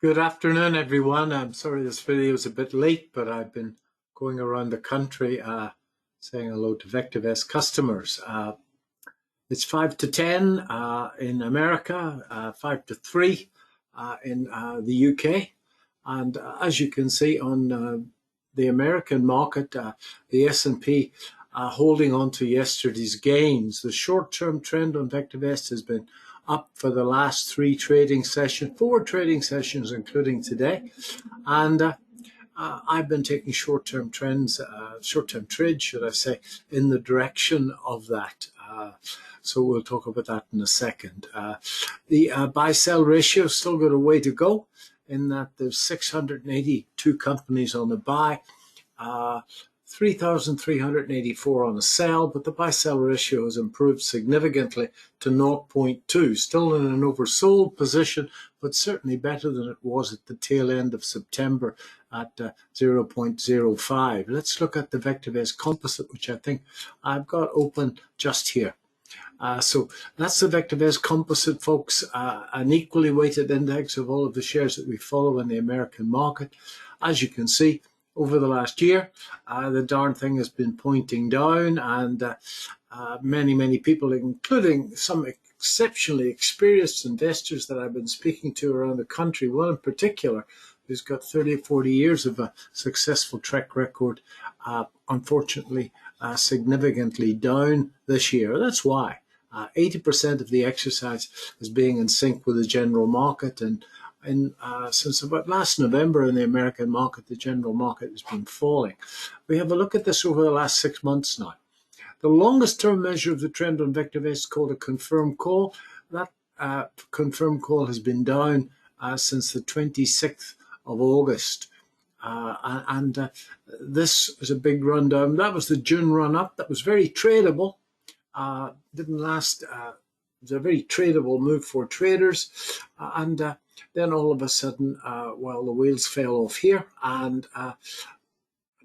Good afternoon, everyone. I'm sorry this video is a bit late, but I've been going around the country saying hello to VectorVest customers. It's 5 to 10 in America, 5 to 3 in the UK. And as you can see on the American market, the S&P holding on to yesterday's gains. The short-term trend on VectorVest has been up for the last four trading sessions, including today. And I've been taking short-term trades, should I say, in the direction of that. So we'll talk about that in a second. The buy-sell ratio still got a way to go in that there's 682 companies on the buy, 3,384 on a sell, but the buy-sell ratio has improved significantly to 0.2. Still in an oversold position, but certainly better than it was at the tail end of September at 0.05. Let's look at the VectorVest Composite, which I think I've got open just here. So that's the VectorVest Composite, folks, an equally weighted index of all of the shares that we follow in the American market. As you can see, over the last year, the darn thing has been pointing down, and many people, including some exceptionally experienced investors that I've been speaking to around the country, one in particular who's got 30 or 40 years of a successful track record, unfortunately significantly down this year. That's why 80% of the exercise is being in sync with the general market, and since about last November in the American market, the general market has been falling. We have a look at this over the last 6 months now. The longest term measure of the trend on VectorVest is called a confirmed call. That confirmed call has been down since the 26th of August. This is a big rundown. That was the June run up. That was very tradable. Didn't last. It was a very tradable move for traders. Then all of a sudden, the wheels fell off here, and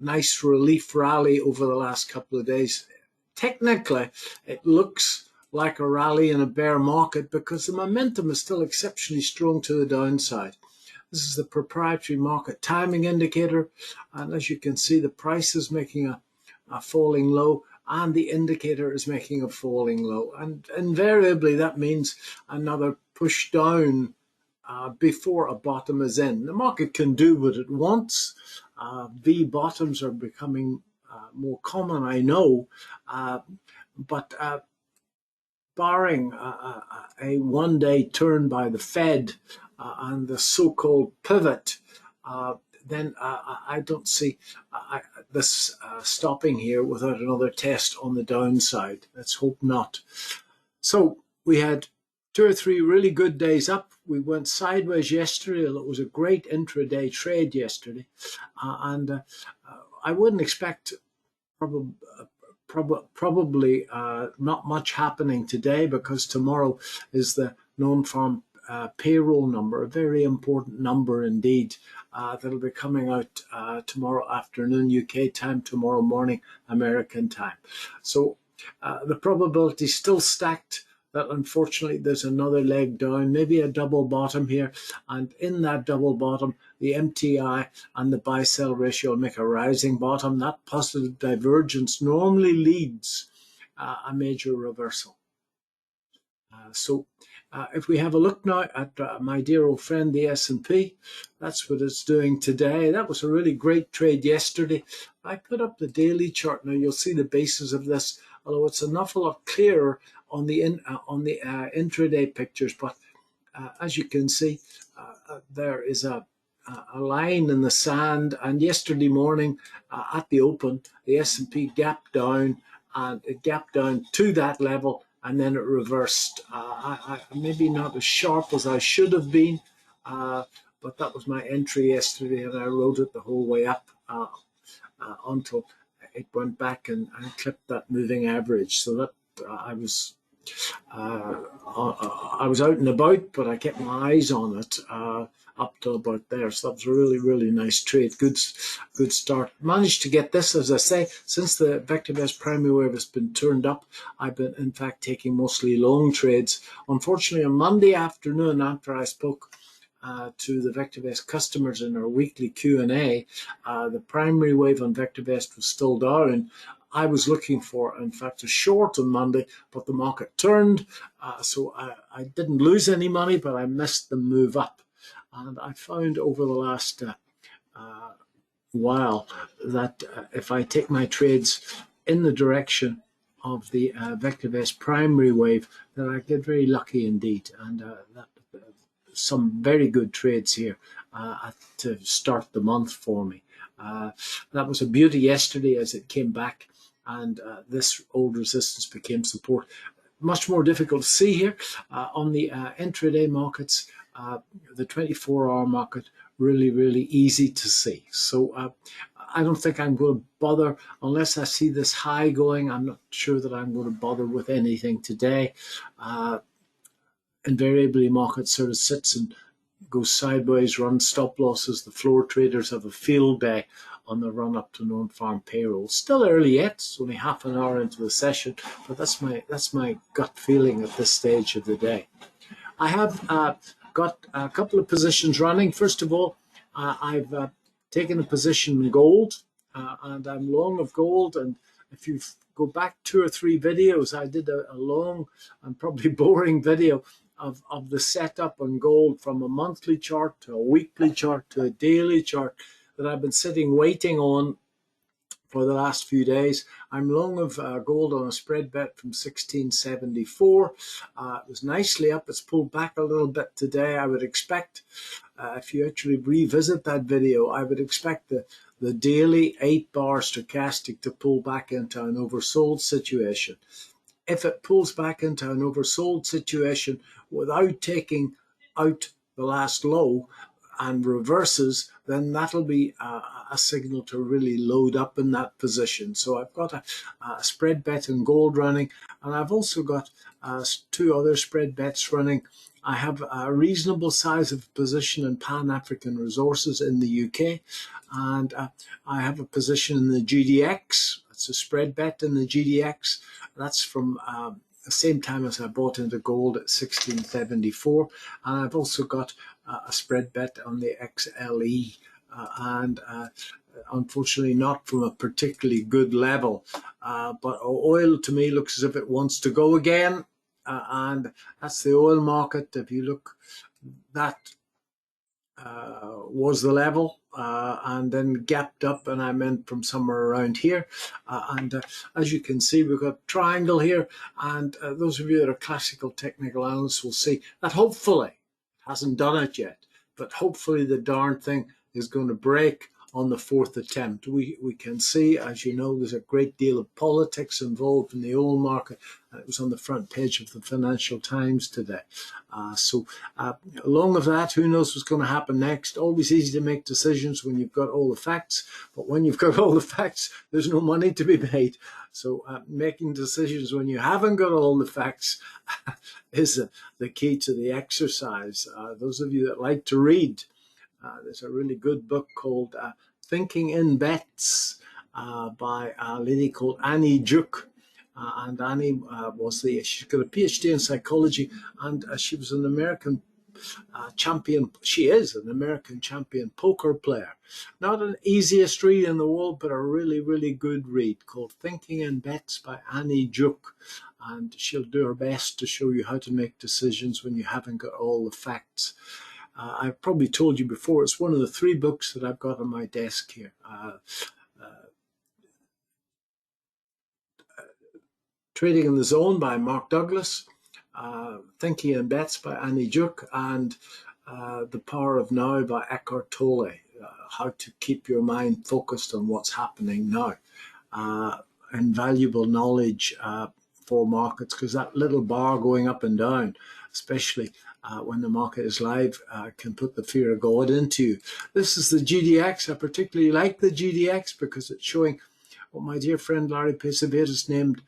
nice relief rally over the last couple of days. Technically, it looks like a rally in a bear market because the momentum is still exceptionally strong to the downside. This is the proprietary market timing indicator, and as you can see, the price is making a falling low, and the indicator is making a falling low. And invariably, that means another push down before a bottom is in. The market can do what it wants. V bottoms are becoming more common, I know, but barring a one-day turn by the Fed and the so-called pivot, then I don't see this stopping here without another test on the downside. Let's hope not. So we had 2 or 3 really good days up. We went sideways yesterday. It was a great intraday trade yesterday. And I wouldn't expect probably not much happening today, because tomorrow is the Non-Farm Payroll number, a very important number indeed, that'll be coming out tomorrow afternoon UK time, tomorrow morning American time. So the probability is still stacked that unfortunately there's another leg down, maybe a double bottom here, and in that double bottom, the MTI and the buy-sell ratio will make a rising bottom. That positive divergence normally leads a major reversal. So if we have a look now at my dear old friend, the S&P, that's what it's doing today. That was a really great trade yesterday. I put up the daily chart now. You'll see the basis of this, although it's an awful lot clearer on the intraday pictures. But as you can see, there is a line in the sand. And yesterday morning at the open, the S&P gapped down, and it gapped down to that level, and then it reversed. Maybe not as sharp as I should have been, but that was my entry yesterday, and I rode it the whole way up until it went back and clipped that moving average. So that I was out and about, but I kept my eyes on it up to about there. So that was a really nice trade. Good start. Managed to get this, as I say, since the VectorVest primary wave has been turned up. I've been, in fact, taking mostly long trades. Unfortunately, on Monday afternoon, after I spoke to the VectorVest customers in our weekly Q&A, the primary wave on VectorVest was still down. I was looking for, in fact, a short on Monday, but the market turned. So I didn't lose any money, but I missed the move up. And I found over the last while that if I take my trades in the direction of the VectorVest primary wave, that I get very lucky indeed. And some very good trades here to start the month for me. That was a beauty yesterday as it came back, and this old resistance became support. Much more difficult to see here on the intraday markets. The 24-hour market, really easy to see. So I don't think I'm going to bother unless I see this high going. I'm not sure that I'm going to bother with anything today. Invariably, market sort of sits and goes sideways, runs stop losses. The floor traders have a field day on the run up to non-farm payroll. Still early yet, it's only half an hour into the session, but that's my gut feeling at this stage of the day. I have got a couple of positions running. First of all, I've taken a position in gold, and I'm long of gold. And if you go back 2 or 3 videos, I did a long and probably boring video of the setup on gold from a monthly chart to a weekly chart to a daily chart that I've been sitting waiting on for the last few days. I'm long of gold on a spread bet from 1674. It was nicely up. It's pulled back a little bit today. I would expect, if you actually revisit that video, I would expect the daily 8-bar stochastic to pull back into an oversold situation. If it pulls back into an oversold situation without taking out the last low and reverses, then that'll be a signal to really load up in that position. So I've got a spread bet in gold running, and I've also got 2 other spread bets running. I have a reasonable size of position in Pan-African Resources in the UK, and I have a position in the GDX. It's a spread bet in the GDX. That's from the same time as I bought into gold at 1674. And I've also got a spread bet on the XLE, and unfortunately not from a particularly good level. But oil to me looks as if it wants to go again. And that's the oil market. If you look, that was the level, and then gapped up, and I meant from somewhere around here. And as you can see, we've got a triangle here, and those of you that are classical technical analysts will see that hopefully, hasn't done it yet, but hopefully the darn thing is going to break on the 4th attempt. We can see, as you know, there's a great deal of politics involved in the oil market. It was on the front page of the Financial Times today. So along with that, who knows what's going to happen next? Always easy to make decisions when you've got all the facts, but when you've got all the facts, there's no money to be made. So making decisions when you haven't got all the facts is the key to the exercise. Those of you that like to read, there's a really good book called Thinking in Bets by a lady called Annie Duke. And Annie she's got a PhD in psychology, and she was an American champion. She is an American champion poker player. Not an easiest read in the world, but a really good read called Thinking in Bets by Annie Duke. And she'll do her best to show you how to make decisions when you haven't got all the facts. I've probably told you before, it's one of the 3 books that I've got on my desk here. Trading in the Zone by Mark Douglas, Thinking in Bets by Annie Duke, and The Power of Now by Eckhart Tolle, how to keep your mind focused on what's happening now. Invaluable knowledge for markets, because that little bar going up and down, especially when the market is live, can put the fear of God into you. This is the GDX. I particularly like the GDX because it's showing what my dear friend Larry Pesavetis named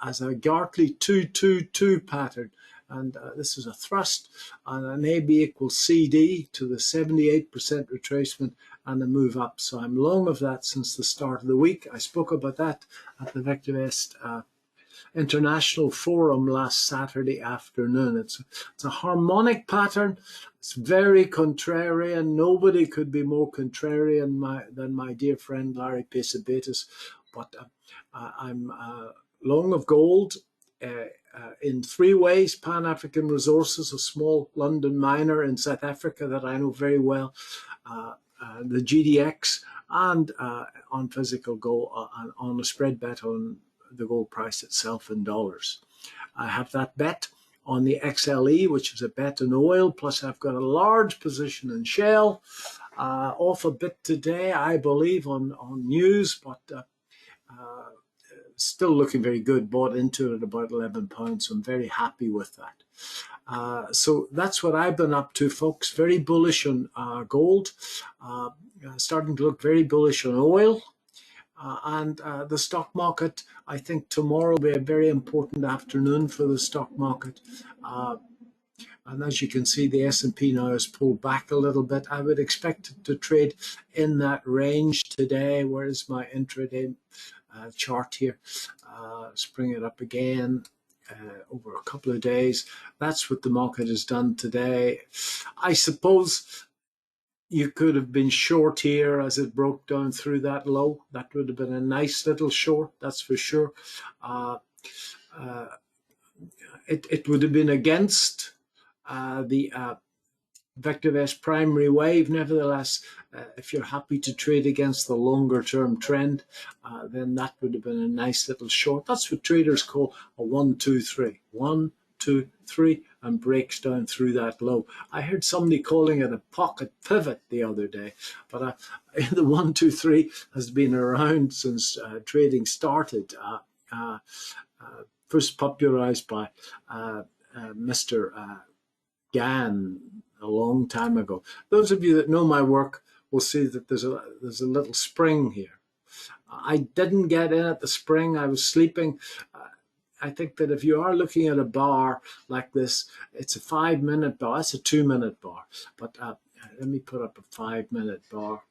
as a Gartley 222 pattern. And this is a thrust and an AB equals CD to the 78% retracement and a move up. So I'm long of that since the start of the week. I spoke about that at the VectorVest international forum last Saturday afternoon. It's a harmonic pattern. It's very contrarian. Nobody could be more contrarian than my dear friend Larry Pesabetis. But I'm long of gold in three ways: Pan-African Resources, a small London miner in South Africa that I know very well, the GDX, and on physical gold, on a spread bet on the gold price itself in dollars. I have that bet on the XLE, which is a bet in oil, plus I've got a large position in Shell, off a bit today, I believe, on news, but still looking very good. Bought into it at about £11, so I'm very happy with that. So that's what I've been up to, folks. Very bullish on gold, starting to look very bullish on oil. And the stock market, I think tomorrow will be a very important afternoon for the stock market. And as you can see, the S&P now has pulled back a little bit. I would expect it to trade in that range today. Where's my intraday chart here? Let's bring it up again over a couple of days. That's what the market has done today. I suppose you could have been short here as it broke down through that low. That would have been a nice little short, that's for sure. It would have been against the VectorVest primary wave. Nevertheless, if you're happy to trade against the longer term trend, then that would have been a nice little short. That's what traders call a 1, 2, 3. 1, 2, 3, and breaks down through that low. I heard somebody calling it a pocket pivot the other day, but the 1, 2, 3 has been around since trading started. First popularized by Mr. Gann a long time ago. Those of you that know my work will see that there's a little spring here. I didn't get in at the spring. I was sleeping. I think that if you are looking at a bar like this, it's a 5-minute bar. It's a 2-minute bar. But let me put up a 5-minute bar.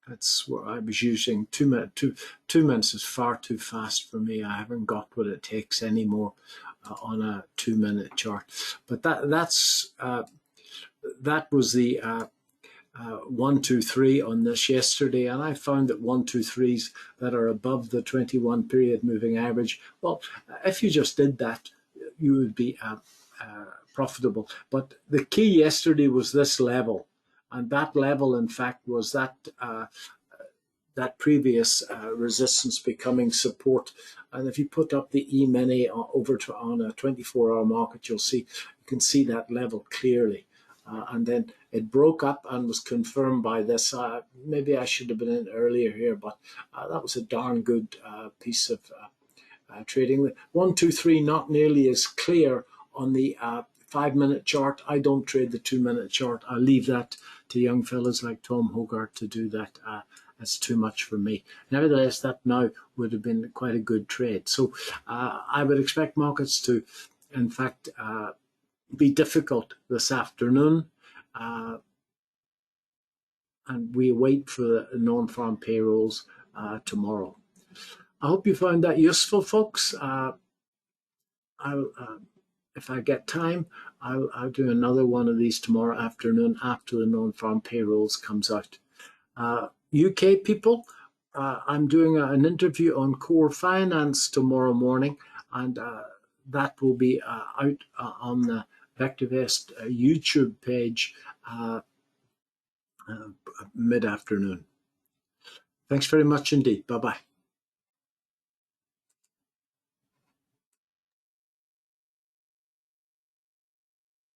That's what I was using. 2 minutes. 2 minutes is far too fast for me. I haven't got what it takes anymore on a 2-minute chart. But that was the 1, 2, 3 on this yesterday, and I found that 1, 2, 3s that are above the 21 period moving average, well, if you just did that, you would be profitable. But the key yesterday was this level, and that level, in fact, was that previous resistance becoming support. And if you put up the E-mini over on a 24-hour market, you can see that level clearly. And then it broke up and was confirmed by this. Maybe I should have been in earlier here, but that was a darn good piece of trading. 1, 2, 3, not nearly as clear on the 5-minute chart. I don't trade the 2-minute chart. I leave that to young fellas like Tom Hogarth to do that. That's too much for me. Nevertheless, that now would have been quite a good trade. So I would expect markets to, in fact, be difficult this afternoon, and we wait for the non-farm payrolls tomorrow. I hope you found that useful, folks. If I get time, I'll do another one of these tomorrow afternoon after the non-farm payrolls comes out. UK people, I'm doing an interview on core finance tomorrow morning, and that will be out on the VectorVest YouTube page mid-afternoon. Thanks very much indeed. Bye-bye.